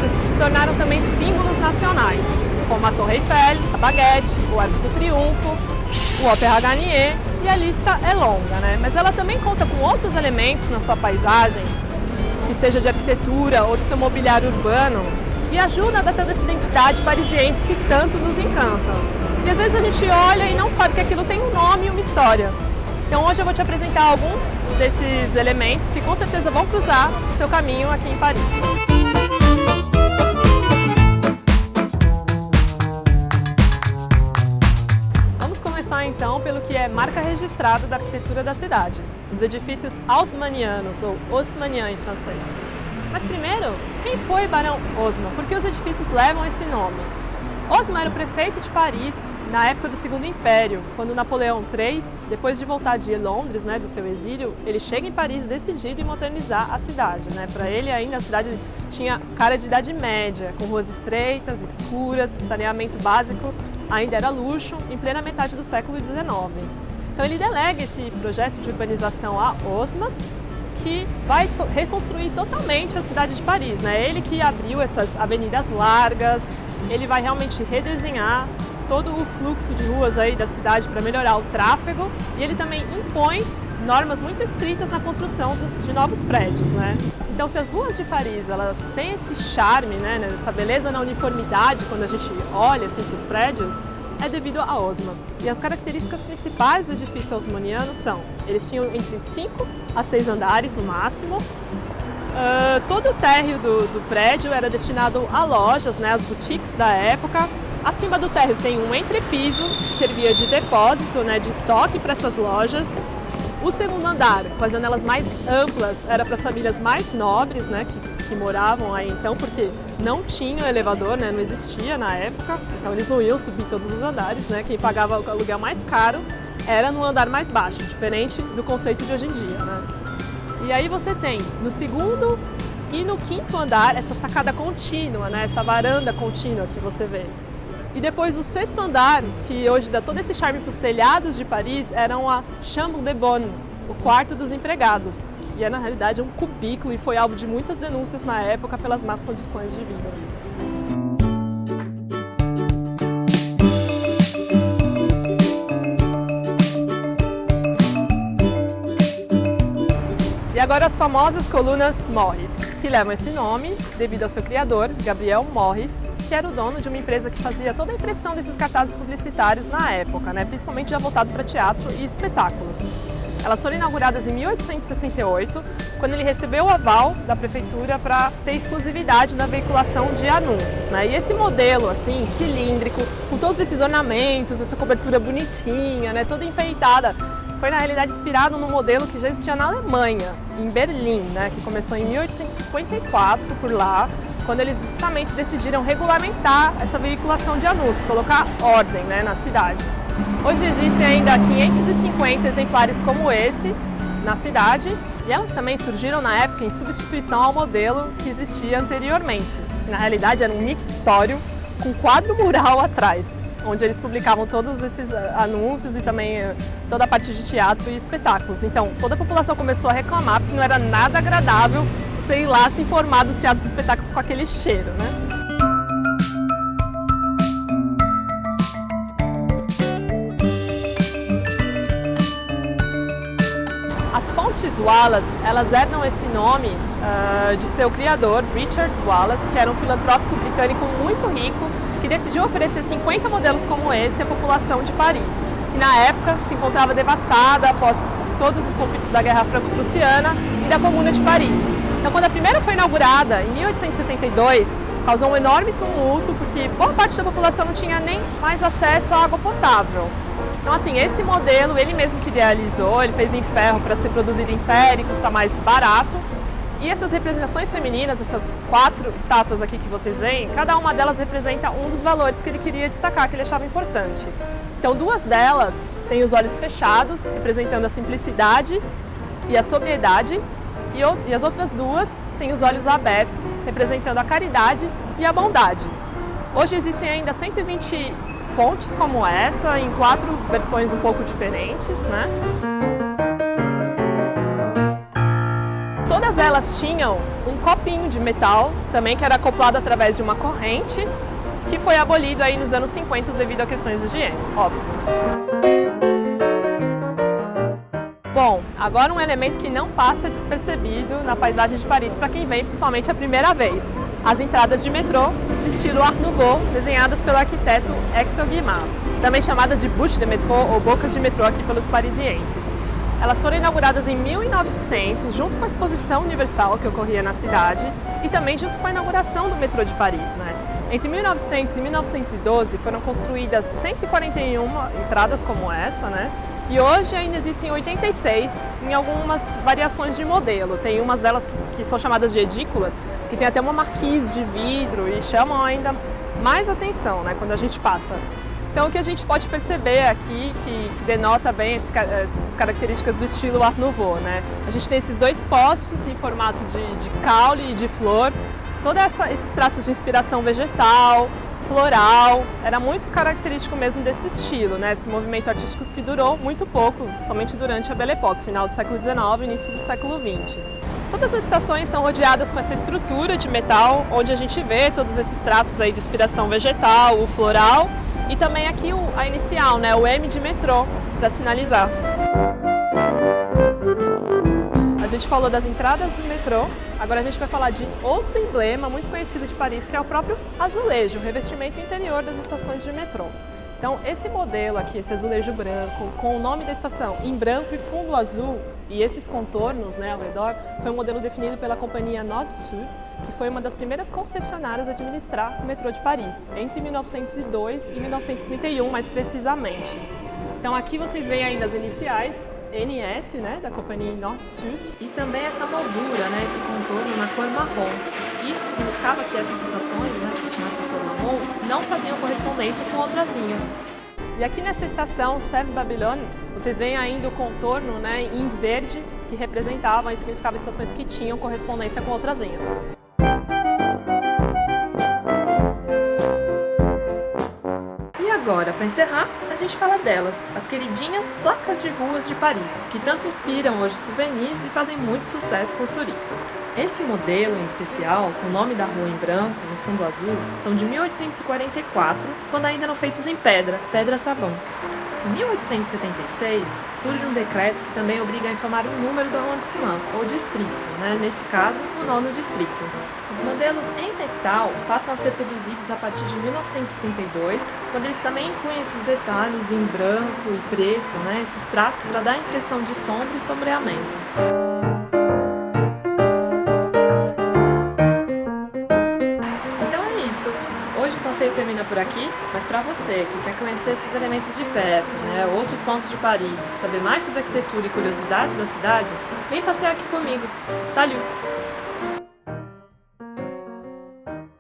prédios que se tornaram também símbolos nacionais, como a Torre Eiffel, a Baguette, o Arco do Triunfo, o Opéra Garnier, e a lista é longa, né? Mas ela também conta com outros elementos na sua paisagem, que seja de arquitetura ou do seu mobiliário urbano, e ajuda a dar toda essa identidade parisiense que tanto nos encanta. E às vezes a gente olha e não sabe que aquilo tem um nome e uma história. Então hoje eu vou te apresentar alguns desses elementos que com certeza vão cruzar o seu caminho aqui em Paris. Vamos começar então pelo que é marca registrada da arquitetura da cidade, os edifícios haussmannianos, ou haussmannien em francês. Mas primeiro, quem foi Barão Haussmann? Por que os edifícios levam esse nome? Haussmann era o prefeito de Paris na época do Segundo Império, quando Napoleão III, depois de voltar de Londres, do seu exílio, ele chega em Paris decidido em modernizar a cidade. Para ele ainda a cidade tinha cara de Idade Média, com ruas estreitas, escuras, saneamento básico ainda era luxo, em plena metade do século XIX. Então ele delega esse projeto de urbanização a Haussmann, que vai reconstruir totalmente a cidade de Paris. Ele que abriu essas avenidas largas, ele vai realmente redesenhar todo o fluxo de ruas aí da cidade para melhorar o tráfego, e ele também impõe normas muito estritas na construção de novos prédios. Então, se as ruas de Paris elas têm esse charme, essa beleza na uniformidade quando a gente olha assim, para os prédios, é devido a Haussmann. E as características principais do edifício haussmanniano são: eles tinham entre 5 a 6 andares no máximo. Todo o térreo do prédio era destinado a lojas, as boutiques da época. Acima do térreo tem um entrepiso que servia de depósito, de estoque para essas lojas. O segundo andar, com as janelas mais amplas, era para as famílias mais nobres, que moravam aí então, porque não tinha elevador, não existia na época, então eles não iam subir todos os andares, Quem pagava o aluguel mais caro era no andar mais baixo, diferente do conceito de hoje em dia, E aí você tem no segundo e no quinto andar essa sacada contínua, essa varanda contínua que você vê. E depois o sexto andar, que hoje dá todo esse charme para os telhados de Paris, era a chambre de bonne, o quarto dos empregados, que é na realidade um cubículo e foi alvo de muitas denúncias na época pelas más condições de vida. E agora as famosas colunas Morris, que levam esse nome devido ao seu criador, Gabriel Morris, que era o dono de uma empresa que fazia toda a impressão desses cartazes publicitários na época, principalmente já voltado para teatro e espetáculos. Elas foram inauguradas em 1868, quando ele recebeu o aval da prefeitura para ter exclusividade na veiculação de anúncios. E esse modelo assim, cilíndrico, com todos esses ornamentos, essa cobertura bonitinha, toda enfeitada, foi na realidade inspirado no modelo que já existia na Alemanha, em Berlim, que começou em 1854 por lá, quando eles justamente decidiram regulamentar essa veiculação de anúncios, colocar ordem na cidade. Hoje existem ainda 550 exemplares como esse na cidade, e elas também surgiram na época em substituição ao modelo que existia anteriormente. Na realidade era um mictório com quadro mural atrás, onde eles publicavam todos esses anúncios e também toda a parte de teatro e espetáculos. Então, toda a população começou a reclamar porque não era nada agradável você ir lá se informar dos teatros e espetáculos com aquele cheiro, As fontes Wallace, elas herdam esse nome de seu criador, Richard Wallace, que era um filantrópico britânico muito rico, que decidiu oferecer 50 modelos como esse à população de Paris, que na época se encontrava devastada após todos os conflitos da Guerra Franco-Prussiana e da Comuna de Paris. Então, quando a primeira foi inaugurada, em 1872, causou um enorme tumulto, porque boa parte da população não tinha nem mais acesso à água potável. Então, assim, esse modelo, ele mesmo que idealizou, ele fez em ferro para ser produzido em série, custa mais barato. E essas representações femininas, essas 4 estátuas aqui que vocês veem, cada uma delas representa um dos valores que ele queria destacar, que ele achava importante. Então, 2 delas têm os olhos fechados, representando a simplicidade e a sobriedade, e as outras 2 têm os olhos abertos, representando a caridade e a bondade. Hoje existem ainda 120 fontes como essa, em 4 versões um pouco diferentes, Todas elas tinham um copinho de metal, também que era acoplado através de uma corrente, que foi abolido aí nos anos 50 devido a questões de higiene, óbvio. Bom, agora um elemento que não passa despercebido na paisagem de Paris para quem vem principalmente a primeira vez. As entradas de metrô de estilo Art Nouveau, desenhadas pelo arquiteto Hector Guimard, também chamadas de bouches de métro ou bocas de metrô aqui pelos parisienses. Elas foram inauguradas em 1900, junto com a Exposição Universal que ocorria na cidade e também junto com a inauguração do metrô de Paris, né? Entre 1900 e 1912 foram construídas 141 entradas como essa, né? E hoje ainda existem 86 em algumas variações de modelo. Tem umas delas que são chamadas de edículas, que tem até uma marquise de vidro e chamam ainda mais atenção, né, quando a gente passa. Então o que a gente pode perceber aqui, que denota bem essas características do estilo Art Nouveau, né? A gente tem esses dois postes em formato de caule e de flor, todos esses traços de inspiração vegetal, floral, era muito característico mesmo desse estilo, né? Esse movimento artístico que durou muito pouco, somente durante a Belle Époque, final do século XIX e início do século XX. Todas as estações são rodeadas com essa estrutura de metal, onde a gente vê todos esses traços aí de inspiração vegetal, o floral e também aqui a inicial, né? O M de metrô, para sinalizar. A gente falou das entradas do metrô, agora a gente vai falar de outro emblema muito conhecido de Paris, que é o próprio azulejo, o revestimento interior das estações de metrô. Então, esse modelo aqui, esse azulejo branco, com o nome da estação em branco e fundo azul, e esses contornos, né, ao redor, foi um modelo definido pela companhia Nord-Sud, que foi uma das primeiras concessionárias a administrar o metrô de Paris, entre 1902 e 1931, mais precisamente. Então, aqui vocês veem ainda as iniciais, NS, né, da companhia Nord-Sud, e também essa moldura, né, esse contorno na cor marrom. Isso significava que essas estações, né, que tinham essa cor marrom, não faziam correspondência com outras linhas. E aqui nessa estação, Sèvres-Babylone, vocês veem ainda o contorno, né, em verde, que representava e significava estações que tinham correspondência com outras linhas. Agora, para encerrar, a gente fala delas, as queridinhas placas de ruas de Paris, que tanto inspiram hoje souvenirs e fazem muito sucesso com os turistas. Esse modelo em especial, com o nome da rua em branco, no fundo azul, são de 1844, quando ainda eram feitos em pedra-sabão. Em 1876, surge um decreto que também obriga a informar o número do arrondissement, ou distrito, né? Nesse caso, o 9º distrito. Os modelos em metal passam a ser produzidos a partir de 1932, quando eles também incluem esses detalhes em branco e preto, né? Esses traços para dar a impressão de sombra e sombreamento. Hoje o passeio termina por aqui, mas para você que quer conhecer esses elementos de perto, né, outros pontos de Paris, saber mais sobre arquitetura e curiosidades da cidade, vem passear aqui comigo. Salut!